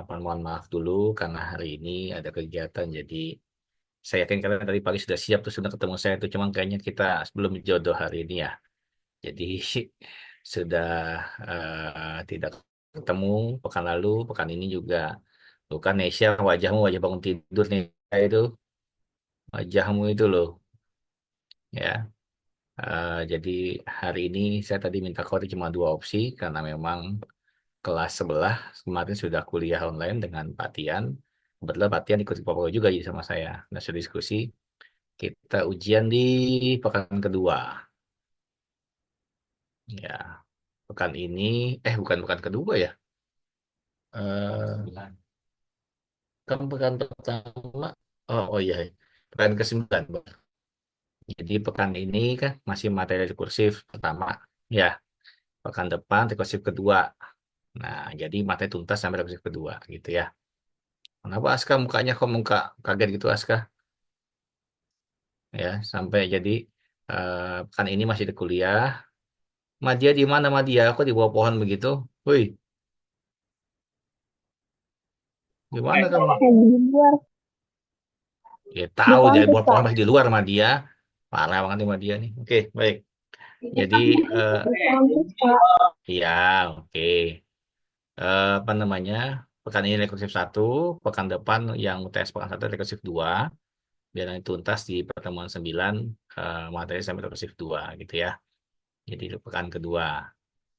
Mohon maaf dulu karena hari ini ada kegiatan. Jadi saya yakin kalian dari pagi sudah siap tuh sudah ketemu saya tuh. Cuman kayaknya kita belum jodoh hari ini ya. Jadi sudah tidak ketemu pekan lalu, pekan ini juga. Bukan Nesya, wajahmu wajah bangun tidur nih itu wajahmu itu loh ya. Jadi hari ini saya tadi minta kode cuma dua opsi karena memang kelas sebelah kemarin sudah kuliah online dengan Pak Tian. Kebetulan Pak Tian ikut Papua juga jadi sama saya. Nah, sudah diskusi kita ujian di pekan kedua. Ya, pekan ini bukan pekan kedua ya. Eh kan pekan pertama. Oh iya. Pekan ke-9. Jadi pekan ini kan masih materi rekursif pertama. Ya, pekan depan rekursif kedua. Nah, jadi materi tuntas sampai rekursif kedua gitu ya. Kenapa Aska mukanya kok muka kaget gitu Aska? Ya, sampai jadi pekan ini masih di kuliah. Madia di mana Madia? Kok di bawah pohon begitu? Woi, di mana kamu? Lagi di luar Ya di tahu dari kampus bawah pohon Pak. masih di luar Madia. Parah banget nih Madia nih. Oke, baik. Jadi eh Di kampus Pak. ya, oke. Apa namanya? Pekan ini rekursif satu, pekan depan yang UTS pekan satu rekursif dua, biar nanti tuntas di pertemuan 9 materi sampai rekursif dua gitu ya. Jadi itu pekan kedua.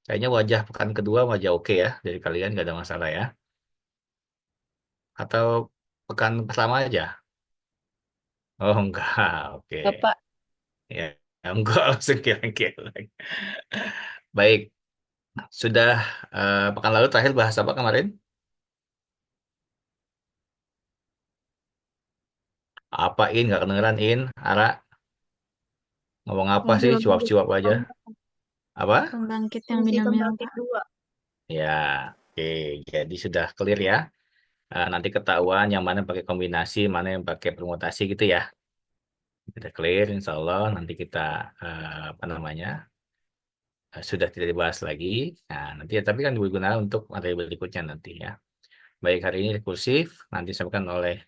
Kayaknya wajah pekan kedua wajah oke ya dari kalian nggak ada masalah ya. Atau pekan pertama aja? Oh enggak, oke. Bapak, Ya enggak langsung geleng-geleng. Baik, sudah pekan lalu terakhir bahas apa kemarin? Apa In? Nggak kedengeran In? Ara, ngomong apa sih? Cuap-cuap aja. Apa? pembangkit yang binomal Pak. Ya, oke. Jadi sudah clear ya. Nanti ketahuan yang mana pakai kombinasi, mana yang pakai permutasi gitu ya. Sudah clear, insya Allah. Nanti kita apa namanya? Sudah tidak dibahas lagi. Nah, nanti ya, tapi kan digunakan untuk materi berikutnya nanti ya. Baik hari ini rekursif, nanti disampaikan oleh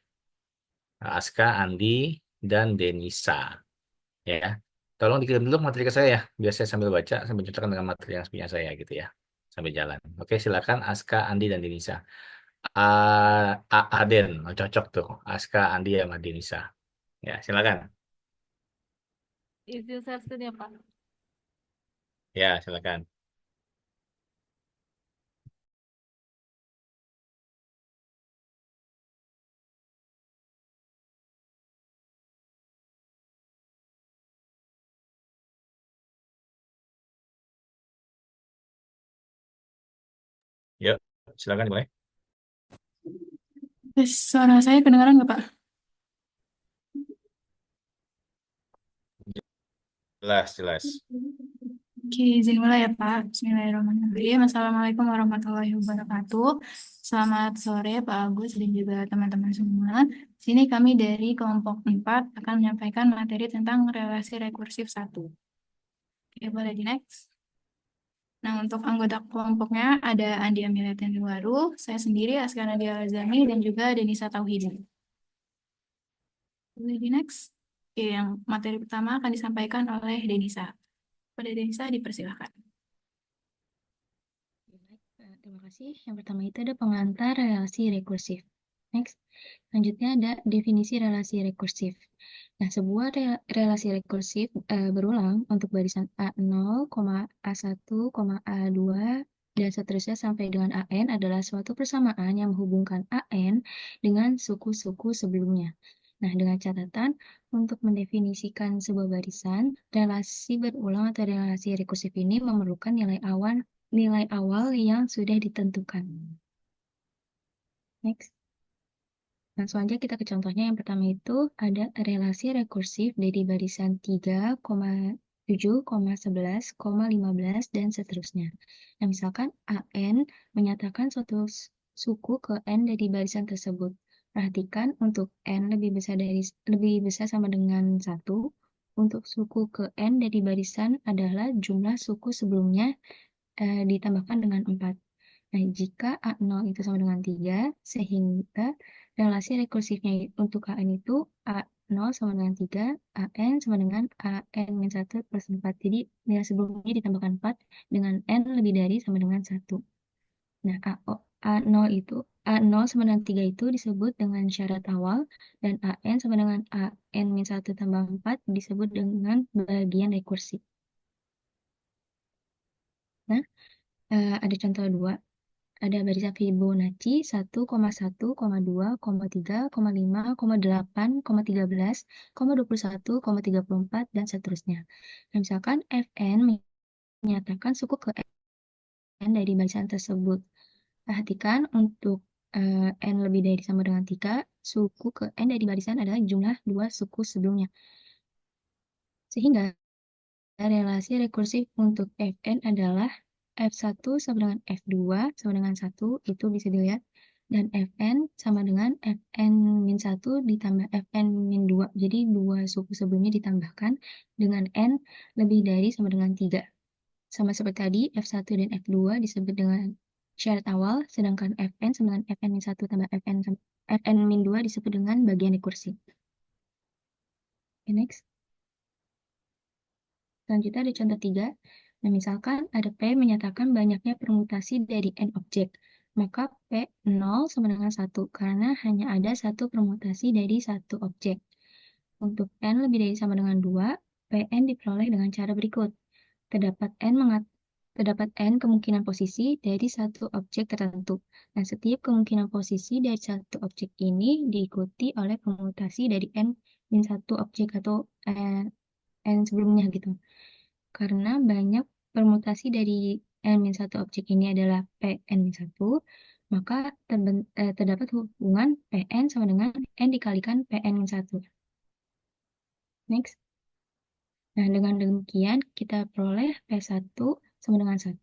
Aska, Andi, dan Denisa. Ya, tolong dikirim dulu materi ke saya ya, biar saya sambil baca, sambil cocokkan dengan materi yang punya saya gitu ya, sambil jalan. Oke, silakan Aska, Andi, dan Denisa. Aden, oh, cocok tuh, Aska, Andi, sama Denisa. Ya, silakan. Izin saya ya Pak. Ya, silakan. Yuk, silakan boleh. Suara saya kedengaran nggak Pak? Jelas, jelas. Oke, izin mulai ya Pak. Bismillahirrahmanirrahim. Assalamualaikum warahmatullahi wabarakatuh. Selamat sore Pak Agus dan juga teman-teman semua. Sini kami dari kelompok 4 akan menyampaikan materi tentang relasi rekursif satu. Oke, boleh di next. Nah, untuk anggota kelompoknya ada Andi Amelia Tenduwaru, saya sendiri Aska Nadia Azami, dan juga Denisa Tauhidin. Boleh di next. Oke, yang materi pertama akan disampaikan oleh Denisa. Pada Denisa dipersilakan. Baik, terima kasih. Yang pertama itu ada pengantar relasi rekursif. Next. Selanjutnya ada definisi relasi rekursif. Nah, sebuah relasi rekursif berulang untuk barisan A0, A1, A2, dan seterusnya sampai dengan AN adalah suatu persamaan yang menghubungkan AN dengan suku-suku sebelumnya. Nah, dengan catatan, untuk mendefinisikan sebuah barisan, relasi berulang atau relasi rekursif ini memerlukan nilai awal yang sudah ditentukan. Next. Langsung aja kita ke contohnya. Yang pertama itu ada relasi rekursif dari barisan 3, 7, 11, 15, dan seterusnya. Nah, misalkan AN menyatakan suatu suku ke N dari barisan tersebut. Perhatikan untuk N lebih besar sama dengan 1. Untuk suku ke N dari barisan adalah jumlah suku sebelumnya ditambahkan dengan 4. Nah, jika A0 itu sama dengan 3, sehingga relasi rekursifnya untuk AN itu A0 sama dengan 3, AN sama dengan AN-1 plus 4. Jadi nilai sebelumnya ditambahkan 4 dengan N lebih dari sama dengan 1. Nah, A0 itu A0 sama dengan 3 itu disebut dengan syarat awal, dan AN sama dengan AN-1 tambah 4 disebut dengan bagian rekursi. Nah, ada contoh 2. Ada barisan Fibonacci 1, 1, 2, 3, 5, 8, 13, 21, 34, dan seterusnya. Nah, misalkan Fn menyatakan suku ke N dari barisan tersebut. Perhatikan untuk N lebih dari sama dengan 3, suku ke N dari barisan adalah jumlah 2 suku sebelumnya. Sehingga relasi rekursif untuk Fn adalah F1 sama dengan F2 sama dengan 1, itu bisa dilihat. Dan Fn sama dengan Fn-1 ditambah Fn-2. Jadi 2 suku sebelumnya ditambahkan dengan N lebih dari sama dengan 3. Sama seperti tadi, F1 dan F2 disebut dengan syarat awal, sedangkan Fn sama dengan Fn-1 tambah Fn-2 disebut dengan bagian rekursi. Okay, next. Selanjutnya ada contoh 3. Nah, misalkan ada P menyatakan banyaknya permutasi dari N objek. Maka P0 sama dengan 1, karena hanya ada satu permutasi dari satu objek. Untuk N lebih dari sama dengan 2, Pn diperoleh dengan cara berikut. Terdapat N kemungkinan posisi dari satu objek tertentu. Nah, setiap kemungkinan posisi dari satu objek ini diikuti oleh permutasi dari N-1 objek atau N sebelumnya gitu. Karena banyak permutasi dari N-1 objek ini adalah Pn-1, maka terdapat hubungan Pn sama dengan N dikalikan Pn-1. Next. Nah, dengan demikian kita peroleh P1 sama dengan 1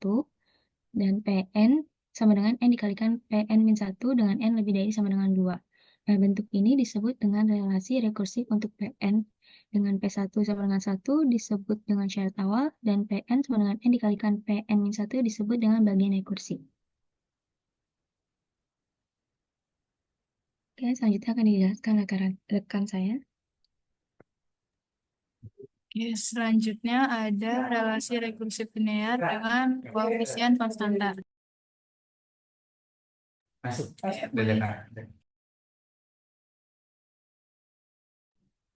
dan Pn sama dengan N dikalikan Pn-1 dengan N lebih dari sama dengan 2. Nah, bentuk ini disebut dengan relasi rekursif untuk Pn. Dengan P1 sama dengan 1 disebut dengan syarat awal, dan Pn sama dengan N dikalikan Pn-1 disebut dengan bagian rekursi. Oke, selanjutnya akan dijelaskan rekan saya. Oke, selanjutnya ada relasi rekursif linear dengan koefisien konstanta. Masuk.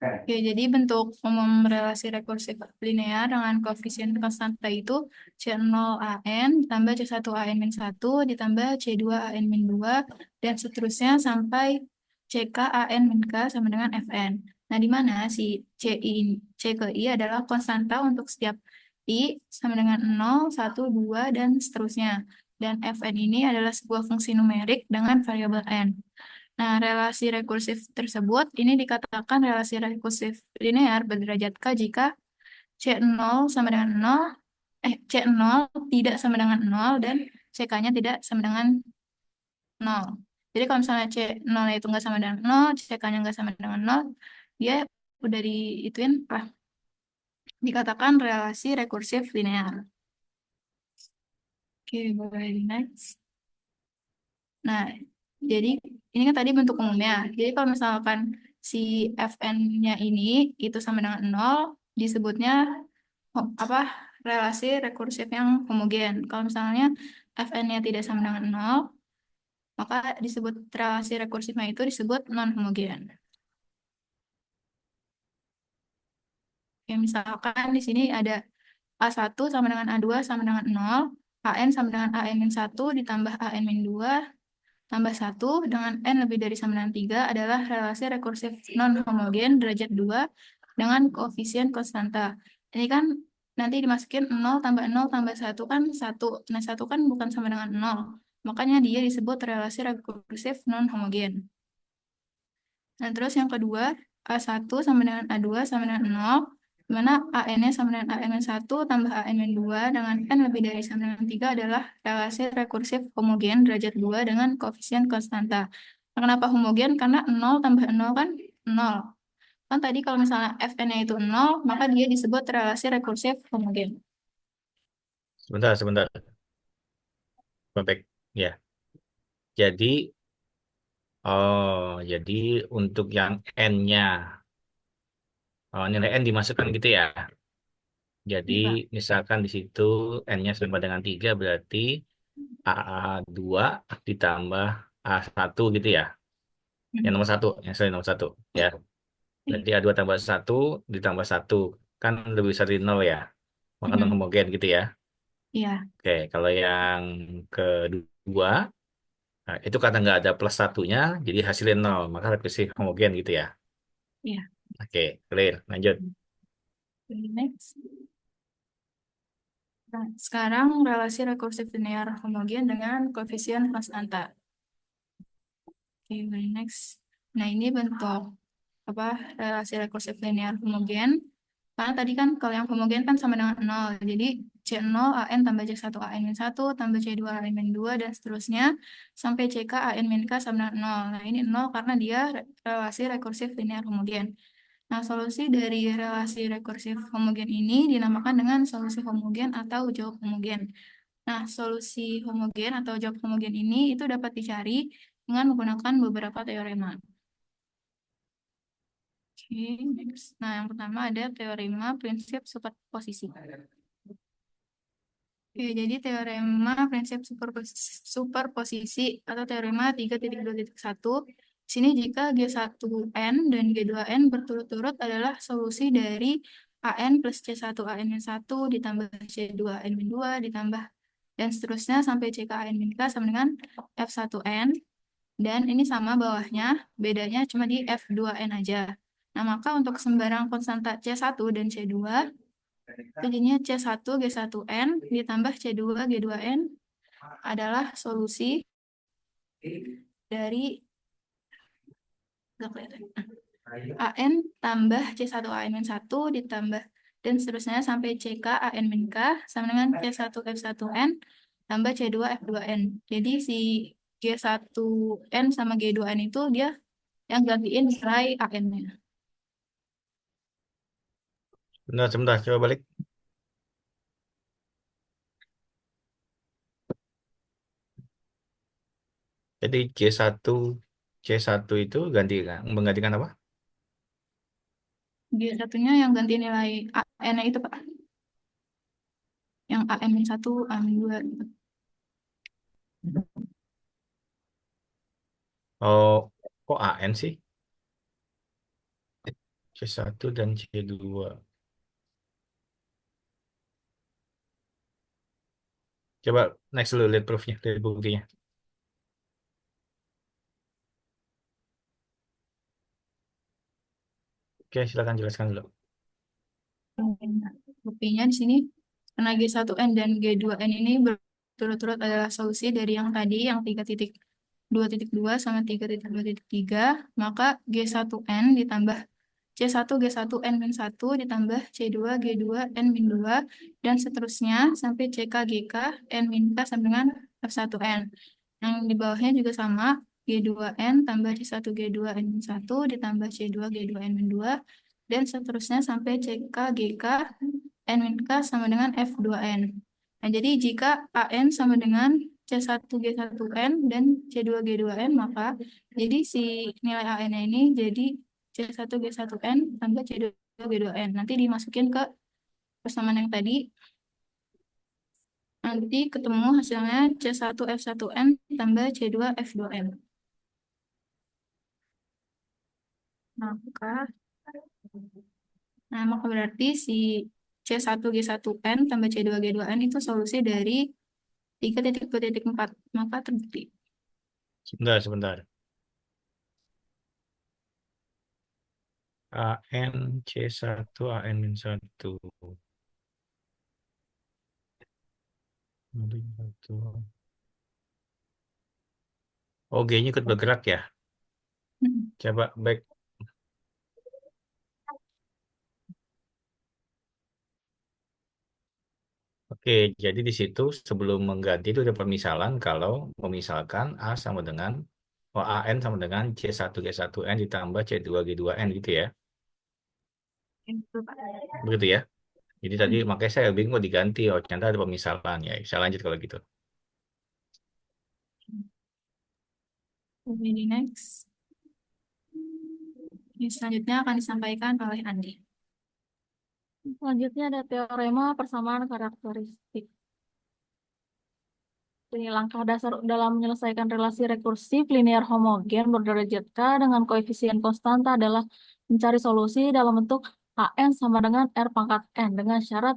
Oke, jadi bentuk umum relasi rekursif linear dengan koefisien konstanta itu C0 AN ditambah C1 AN-1 ditambah C2 AN-2 dan seterusnya sampai CK AN-K sama dengan Fn. Nah, di mana si C ke I adalah konstanta untuk setiap I sama dengan 0, 1, 2, dan seterusnya. Dan Fn ini adalah sebuah fungsi numerik dengan variabel N. Nah, relasi rekursif tersebut ini dikatakan relasi rekursif linear berderajat K jika C0 sama dengan 0, C0 tidak sama dengan 0 dan CK-nya tidak sama dengan 0. Jadi kalau misalnya C0 itu nggak sama dengan 0, CK-nya nggak sama dengan 0, dia udah diituin lah, dikatakan relasi rekursif linear. Oke, boleh di next. Nah, jadi ini kan tadi bentuk umumnya. Jadi kalau misalkan si Fn-nya ini itu sama dengan 0, disebutnya apa relasi rekursif yang homogen. Kalau misalnya Fn-nya tidak sama dengan 0, maka disebut relasi rekursifnya itu disebut non-homogen. Oke, misalkan di sini ada A1 sama dengan A2 sama dengan 0, AN sama dengan AN-1 ditambah AN-2 tambah 1 dengan N lebih dari sama dengan 3 adalah relasi rekursif non-homogen derajat 2 dengan koefisien konstanta. Ini kan nanti dimasukin 0 tambah 0 tambah 1 kan 1. Nah, 1 kan bukan sama dengan 0. Makanya dia disebut relasi rekursif non-homogen. Nah, terus yang kedua, A1 sama dengan A2 sama dengan 0, di mana AN-nya sama dengan AN-1 tambah AN-2 dengan N lebih dari sama dengan 3 adalah relasi rekursif homogen derajat 2 dengan koefisien konstanta. Nah, kenapa homogen? Karena 0 tambah 0 kan 0. Kan tadi kalau misalnya Fn-nya itu 0, maka dia disebut relasi rekursif homogen. Sebentar. Baik. Ya, jadi jadi untuk yang N-nya, nilai N dimasukkan gitu ya. Jadi Iya, Pak. misalkan di situ N-nya sama dengan 3 berarti AA2 ditambah A1 gitu ya. Yang Hmm. nomor satu, yang sorry, nomor satu. Ya, berarti A2 tambah satu ditambah satu. Kan lebih besar dari 0 ya. Maka non Hmm. homogen gitu ya. Iya, Oke, kalau yang kedua, nah, itu karena nggak ada plus satunya, jadi hasilnya 0. Maka rekursif homogen gitu ya. iya. Oke, clear. Lanjut. Okay, next. Nah, sekarang relasi rekursif linear homogen dengan koefisien konstanta. Oke, very next. Nah, ini bentuk apa relasi rekursif linear homogen. Karena tadi kan kalau yang homogen kan sama dengan nol. Jadi C0 AN tambah C1 AN min 1 tambah C2 AN min 2 dan seterusnya sampai CK AN min K sama dengan nol. Nah, ini nol karena dia relasi rekursif linear homogen. Nah, solusi dari relasi rekursif homogen ini dinamakan dengan solusi homogen atau jawab homogen. Nah, solusi homogen atau jawab homogen ini itu dapat dicari dengan menggunakan beberapa teorema. Oke, next. Nah, yang pertama ada teorema prinsip superposisi. Oke, jadi teorema prinsip superposisi atau teorema 3.2.1. Sini jika G1N dan G2N berturut-turut adalah solusi dari AN plus C1 AN min 1 ditambah C2 AN min 2 ditambah dan seterusnya sampai CK AN min K sama dengan F1N. Dan ini sama bawahnya, bedanya cuma di F2N aja. Nah, maka untuk sembarang konstanta C1 dan C2, itu jadinya C1 G1N ditambah C2 G2N adalah solusi dari nggak kelihatan. AN tambah C1 AN min 1 ditambah dan seterusnya sampai CK AN min K sama dengan C1 F1N tambah C2 F2N. Jadi si G1N sama G2N itu dia yang gantiin nilai AN-nya. Sebentar, sebentar, coba balik. Jadi C1 itu menggantikan apa? G1-nya yang ganti nilai AN-nya itu, Pak. Yang AN min 1, AN min 2 gitu. Oh, kok AN sih? C1 dan C2. Coba next dulu lihat proofnya, lihat buktinya. Oke, silakan jelaskan dulu. Buktinya di sini karena G1N dan G2N ini berturut-turut adalah solusi dari yang tadi yang 3.2.2 sama 3.2.3, maka G1N ditambah C1 G1N min 1 ditambah C2 G2 N min 2 dan seterusnya sampai CK GK N min K sama dengan F1N. Yang di bawahnya juga sama, G2N tambah C1 G2 N min 1 ditambah C2 G2 N min 2 dan seterusnya sampai CK GK N min K sama dengan F2N. Nah, jadi jika AN sama dengan C1 G1N dan C2 G2N, maka jadi si nilai AN-nya ini jadi C1 G1N tambah C2 G2N. Nanti dimasukin ke persamaan yang tadi, nanti ketemu hasilnya C1 F1N tambah C2 F2N. Maka, maka berarti si C1 G1N tambah C2 G2N itu solusi dari 3.2.4. Maka terbukti. Sebentar, sebentar. AN C1 AN min 1. Oh, G-nya ikut bergerak ya. Hmm. Coba back. Oke, jadi di situ sebelum mengganti itu ada permisalan kalau memisalkan A sama dengan AN sama dengan C1 G1N ditambah C2 G2N gitu ya. Itu, Pak. Begitu ya. Jadi tadi Hmm. makanya saya bingung diganti. Oh, ternyata ada pemisalan ya. Saya lanjut kalau gitu. Oke, next. Oke, selanjutnya akan disampaikan oleh Andi. Selanjutnya ada teorema persamaan karakteristik. Ini langkah dasar dalam menyelesaikan relasi rekursif linear homogen berderajat K dengan koefisien konstanta adalah mencari solusi dalam bentuk AN sama dengan R pangkat N dengan syarat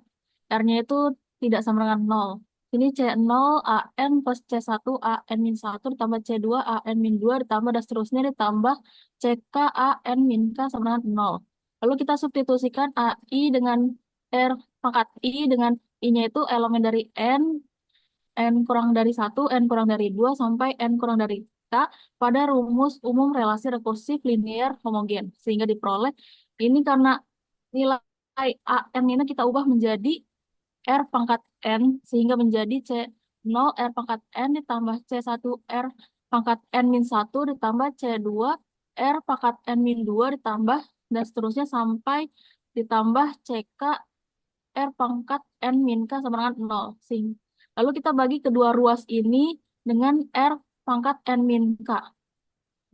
R-nya itu tidak sama dengan 0. Ini C0 AN plus C1 AN min 1 ditambah C2 AN min 2 ditambah dan seterusnya ditambah CK AN min K sama dengan 0. Lalu kita substitusikan AI dengan R pangkat I dengan I-nya itu elemen dari N kurang dari 1, N kurang dari 2, sampai N kurang dari K pada rumus umum relasi rekursif linear homogen. Sehingga diperoleh ini karena nilai AN ini kita ubah menjadi R pangkat N, sehingga menjadi C0 R pangkat N ditambah C1 R pangkat N min 1 ditambah C2 R pangkat N min 2 ditambah dan seterusnya sampai ditambah CK R pangkat N min K sama dengan 0. Lalu kita bagi kedua ruas ini dengan R pangkat N min K.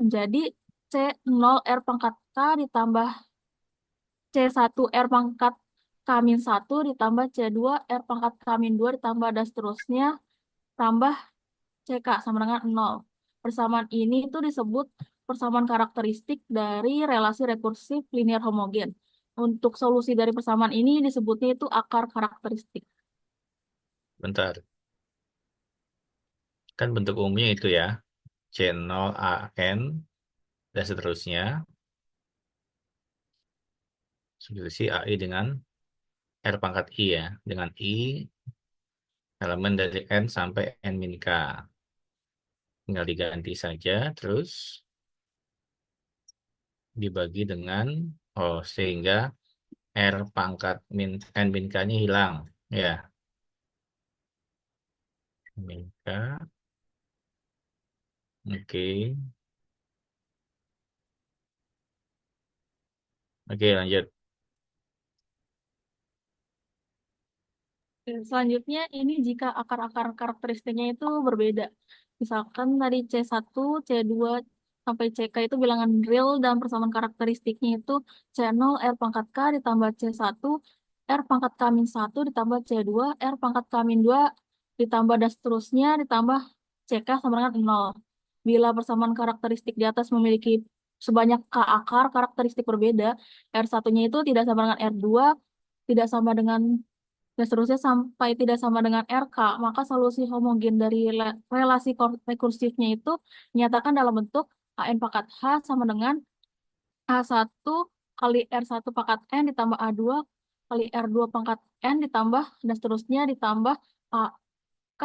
Menjadi C0 R pangkat K ditambah C1 R pangkat K min 1 ditambah C2 R pangkat K min 2 ditambah dan seterusnya tambah CK sama dengan 0. Persamaan ini itu disebut persamaan karakteristik dari relasi rekursif linear homogen. Untuk solusi dari persamaan ini disebutnya itu akar karakteristik. Bentar. Kan bentuk umumnya itu ya. C0 AN dan seterusnya. Substitusi AI dengan R pangkat I ya. Dengan I elemen dari N sampai N min K. Tinggal diganti saja. Terus dibagi dengan, sehingga R pangkat N min K ini hilang. Ya. Min K. Oke. Oke, lanjut. Selanjutnya ini jika akar-akar karakteristiknya itu berbeda. Misalkan tadi C1, C2, sampai CK itu bilangan real dan persamaan karakteristiknya itu C0 R pangkat K ditambah C1 R pangkat K min 1 ditambah C2 R pangkat K min 2 ditambah dan seterusnya ditambah CK sama dengan 0. Bila persamaan karakteristik di atas memiliki sebanyak K akar karakteristik berbeda, R1-nya itu tidak sama dengan R2, tidak sama dengan dan seterusnya sampai tidak sama dengan RK, maka solusi homogen dari relasi rekursifnya itu dinyatakan dalam bentuk AN pangkat H sama dengan A1 kali R1 pangkat N ditambah A2 kali R2 pangkat N ditambah dan seterusnya ditambah AK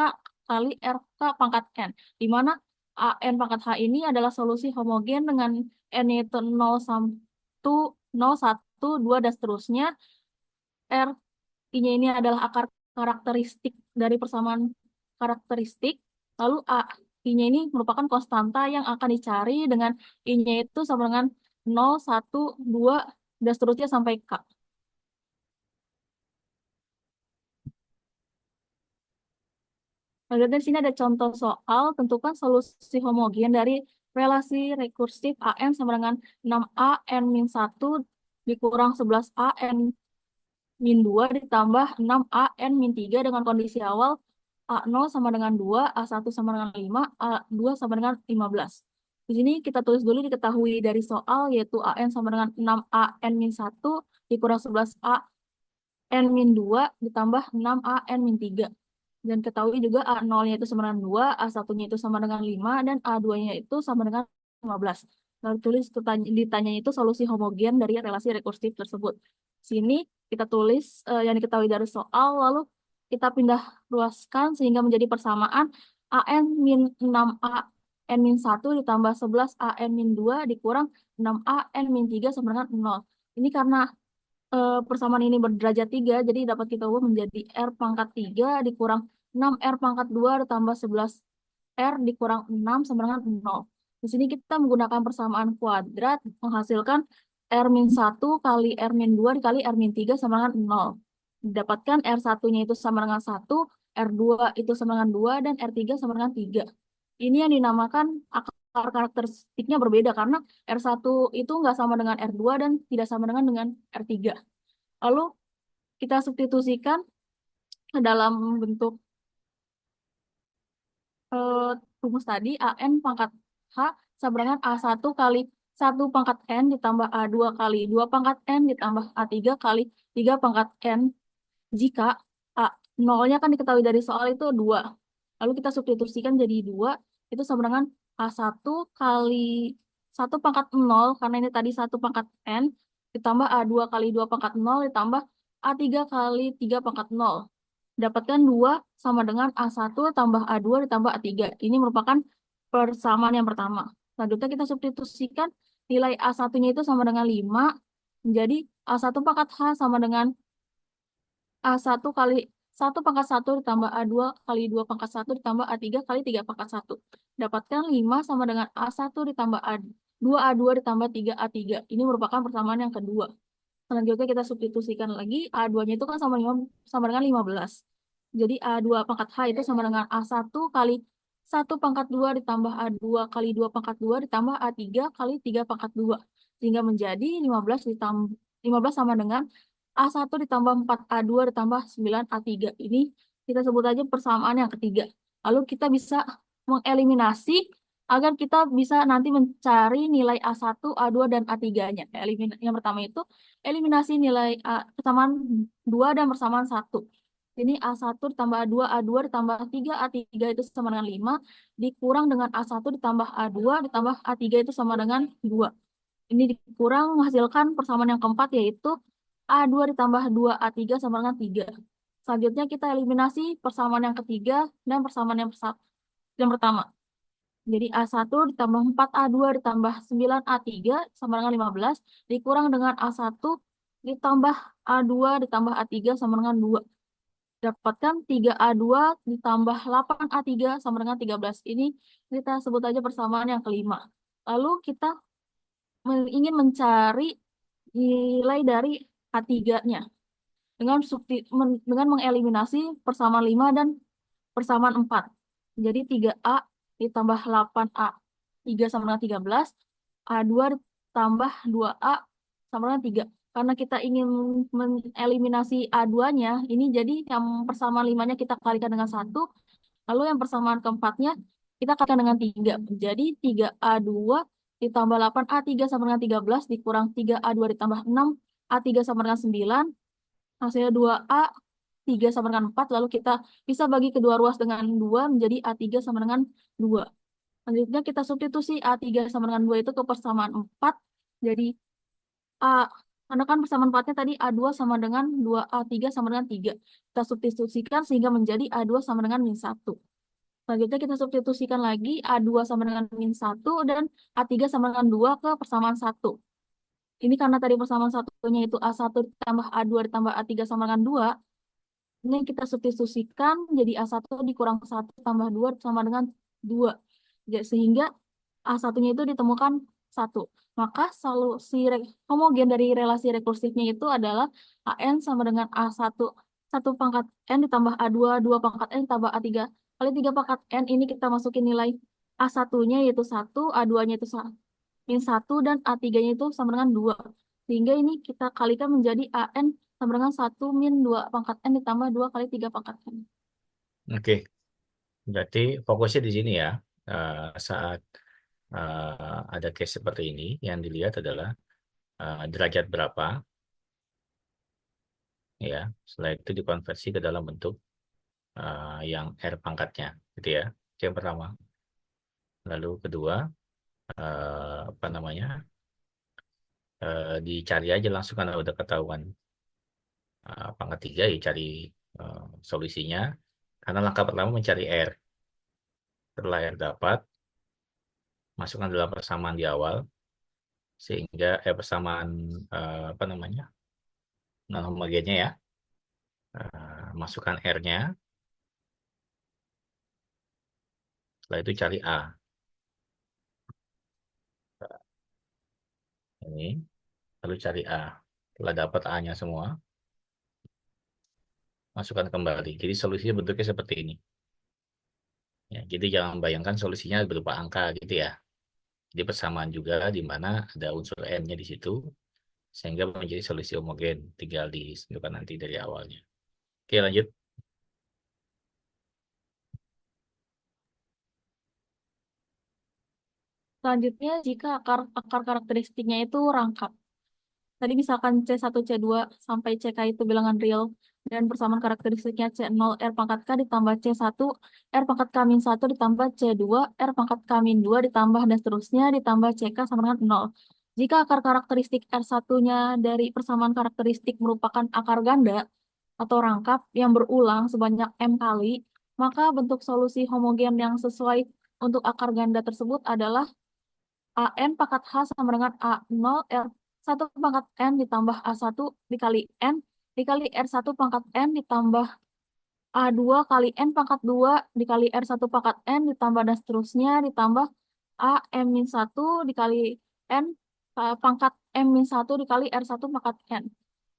kali RK pangkat N, di mana AN pangkat H ini adalah solusi homogen dengan N itu 0, 1, 0, 1, 2, dan seterusnya. R I-nya ini adalah akar karakteristik dari persamaan karakteristik. Lalu I-nya ini merupakan konstanta yang akan dicari dengan I-nya itu sama dengan 0, 1, 2, dan seterusnya sampai K. Lalu di sini ada contoh soal, tentukan solusi homogen dari relasi rekursif AN sama dengan 6A N min 1 dikurang 11A N min 2 ditambah 6A N min 3 dengan kondisi awal A0 sama dengan 2, A1 sama dengan 5, A2 sama dengan 15. Di sini kita tulis dulu diketahui dari soal, yaitu AN sama dengan 6A N min 1 dikurang 11A N min 2 ditambah 6A N min 3. Dan ketahui juga A0-nya itu sama dengan 2, A1-nya itu sama dengan 5, dan A2-nya itu sama dengan 15. Lalu tulis ditanya itu solusi homogen dari relasi rekursif tersebut. Sini kita tulis yang diketahui dari soal, lalu kita pindah ruaskan sehingga menjadi persamaan AN min 6A N min 1 ditambah 11 AN min 2 dikurang 6A N min 3 sama dengan 0. Ini karena persamaan ini berderajat 3, jadi dapat kita ubah menjadi R pangkat 3 dikurang 6 R pangkat 2 ditambah 11 R dikurang 6 sama dengan 0. Di sini kita menggunakan persamaan kuadrat menghasilkan R min 1 kali R min 2 dikali R min 3 sama dengan 0. Didapatkan R1-nya itu sama dengan 1, R2 itu sama dengan 2, dan R3 sama dengan 3. Ini yang dinamakan akar karakteristiknya berbeda karena R1 itu nggak sama dengan R2 dan tidak sama dengan R3. Lalu kita substitusikan ke dalam bentuk rumus tadi, AN pangkat H sama dengan A1 kali 1 pangkat N ditambah A2 kali 2 pangkat N ditambah A3 kali 3 pangkat N jika A nolnya kan diketahui dari soal itu 2. Lalu kita substitusikan jadi 2, itu sama dengan A1 kali 1 pangkat 0, karena ini tadi 1 pangkat N, ditambah A2 kali 2 pangkat 0, ditambah A3 kali 3 pangkat 0. Dapatkan 2 sama dengan A1 tambah A2 ditambah A3. Ini merupakan persamaan yang pertama. Selanjutnya kita substitusikan nilai A1-nya itu sama dengan 5. Jadi A1 pangkat H sama dengan A1 kali 1 pangkat 1 ditambah A2 kali 2 pangkat 1 ditambah A3 kali 3 pangkat 1. Dapatkan 5 sama dengan A1 ditambah A2, A2 ditambah 3 A3. Ini merupakan persamaan yang kedua. Selanjutnya kita substitusikan lagi, A2-nya itu kan sama dengan 15. Jadi A2 pangkat H itu sama dengan A1 kali 1 pangkat 2 ditambah A2 kali 2 pangkat 2 ditambah A3 kali 3 pangkat 2. Sehingga menjadi 15 sama dengan A1 ditambah 4 A2 ditambah 9 A3. Ini kita sebut aja persamaan yang ketiga. Lalu kita bisa mengeliminasi agar kita bisa nanti mencari nilai A1, A2, dan A3-nya. Yang pertama itu eliminasi nilai persamaan 2 dan persamaan 1. Ini A1 ditambah A2, A2 ditambah 3, A3 itu sama dengan 5, dikurang dengan A1 ditambah A2 ditambah A3 itu sama dengan 2. Ini dikurang menghasilkan persamaan yang keempat, yaitu A2 ditambah 2, A3 sama dengan 3. Selanjutnya kita eliminasi persamaan yang ketiga dan persamaan yang pertama. Jadi A1 ditambah 4 A2 ditambah 9 A3 sama dengan 15, dikurang dengan A1 ditambah A2 ditambah A3 sama dengan 2. Dapatkan 3 A2 ditambah 8 A3 sama dengan 13. Ini kita sebut aja persamaan yang kelima. Lalu kita ingin mencari nilai dari A3-nya dengan mengeliminasi persamaan 5 dan persamaan 4. Jadi 3A ditambah 8A, 3 sama dengan 13, A2 ditambah 2A sama dengan 3. Karena kita ingin mengeliminasi A2-nya, ini jadi yang persamaan 5-nya kita kalikan dengan 1, lalu yang persamaan keempatnya kita kalikan dengan 3. Jadi 3A2 ditambah 8A3 sama dengan 13, dikurang 3A2 ditambah 6, A3 sama dengan 9, hasilnya 2A, 3 sama dengan 4, lalu kita bisa bagi kedua ruas dengan 2 menjadi A3 sama dengan 2. Selanjutnya kita substitusi A3 sama dengan 2 itu ke persamaan 4, jadi A, karena kan persamaan 4-nya tadi A2 sama dengan 2A3 sama dengan 3. Kita substitusikan sehingga menjadi A2 sama dengan min 1. Selanjutnya kita substitusikan lagi A2 sama dengan min 1 dan A3 sama dengan 2 ke persamaan 1. Ini karena tadi persamaan satunya itu A1 ditambah A2 ditambah A3 sama dengan 2. Ini kita substitusikan jadi A1 dikurang 1 tambah 2 sama dengan 2. Sehingga A1-nya itu ditemukan 1. Maka solusi homogen dari relasi rekursifnya itu adalah AN sama dengan A1, 1 pangkat N ditambah A2, 2 pangkat N ditambah A3 kali 3 pangkat N. Ini kita masukin nilai A1-nya yaitu 1, A2-nya itu min 1, dan A3-nya itu sama dengan 2. Sehingga ini kita kalikan menjadi AN sama dengan 1 min 2 pangkat N ditambah 2 kali 3 pangkat N. Oke, berarti fokusnya di sini ya. Saat ada case seperti ini, yang dilihat adalah derajat berapa, ya. Setelah itu dikonversi ke dalam bentuk yang R pangkatnya, gitu ya. Itu yang pertama. Lalu kedua, apa namanya, dicari aja langsung karena udah ketahuan pangkat 3, ya cari solusinya. Karena langkah pertama mencari R. Setelah R dapat, masukkan dalam persamaan di awal, sehingga persamaan apa namanya, non homogennya ya. Masukkan R-nya, setelah itu cari A. Ini, lalu cari A. Setelah dapat A-nya semua, masukkan kembali. Jadi solusinya bentuknya seperti ini. Ya, jadi jangan bayangkan solusinya berupa angka gitu ya. Jadi persamaan juga di mana ada unsur N-nya di situ, sehingga menjadi solusi homogen. Tinggal ditentukan nanti dari awalnya. Oke, lanjut. Selanjutnya, jika akar karakteristiknya itu rangkap. Tadi misalkan C1, C2 sampai CK itu bilangan real, dan persamaan karakteristiknya C0 R pangkat K ditambah C1, R pangkat K min 1 ditambah C2, R pangkat K min 2 ditambah dan seterusnya ditambah CK sama dengan 0. Jika akar karakteristik R1-nya dari persamaan karakteristik merupakan akar ganda atau rangkap yang berulang sebanyak M kali, maka bentuk solusi homogen yang sesuai untuk akar ganda tersebut adalah AN pangkat H sama dengan A0 R1 pangkat N ditambah A1 dikali N dikali R1 pangkat N ditambah A2 kali N pangkat 2 dikali R1 pangkat N ditambah dan seterusnya ditambah AM-1 dikali N pangkat M-1 dikali R1 pangkat N.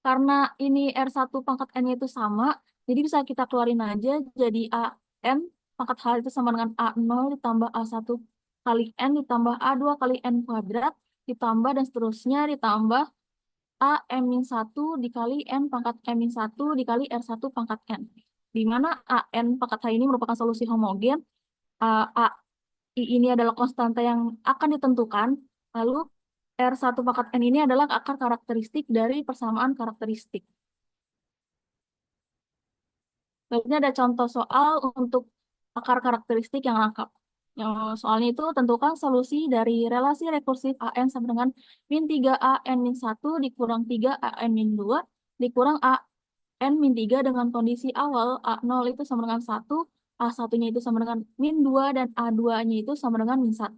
Karena ini R1 pangkat N itu sama, jadi bisa kita keluarin aja jadi AN pangkat H itu sama dengan A0 ditambah A1 kali N ditambah A2 kali N kuadrat ditambah dan seterusnya ditambah AM-1 dikali N pangkat M-1 dikali R1 pangkat N. Di mana AN pangkat H ini merupakan solusi homogen, I ini adalah konstanta yang akan ditentukan, lalu R1 pangkat N ini adalah akar karakteristik dari persamaan karakteristik. Lalu ada contoh soal untuk akar karakteristik yang lengkap. Yang soalnya itu tentukan solusi dari relasi rekursif AN sama dengan min 3 AN min 1 dikurang 3 AN min 2 dikurang AN min 3 dengan kondisi awal A0 itu sama dengan 1, A1-nya itu sama dengan min 2, dan A2-nya itu sama dengan min 1.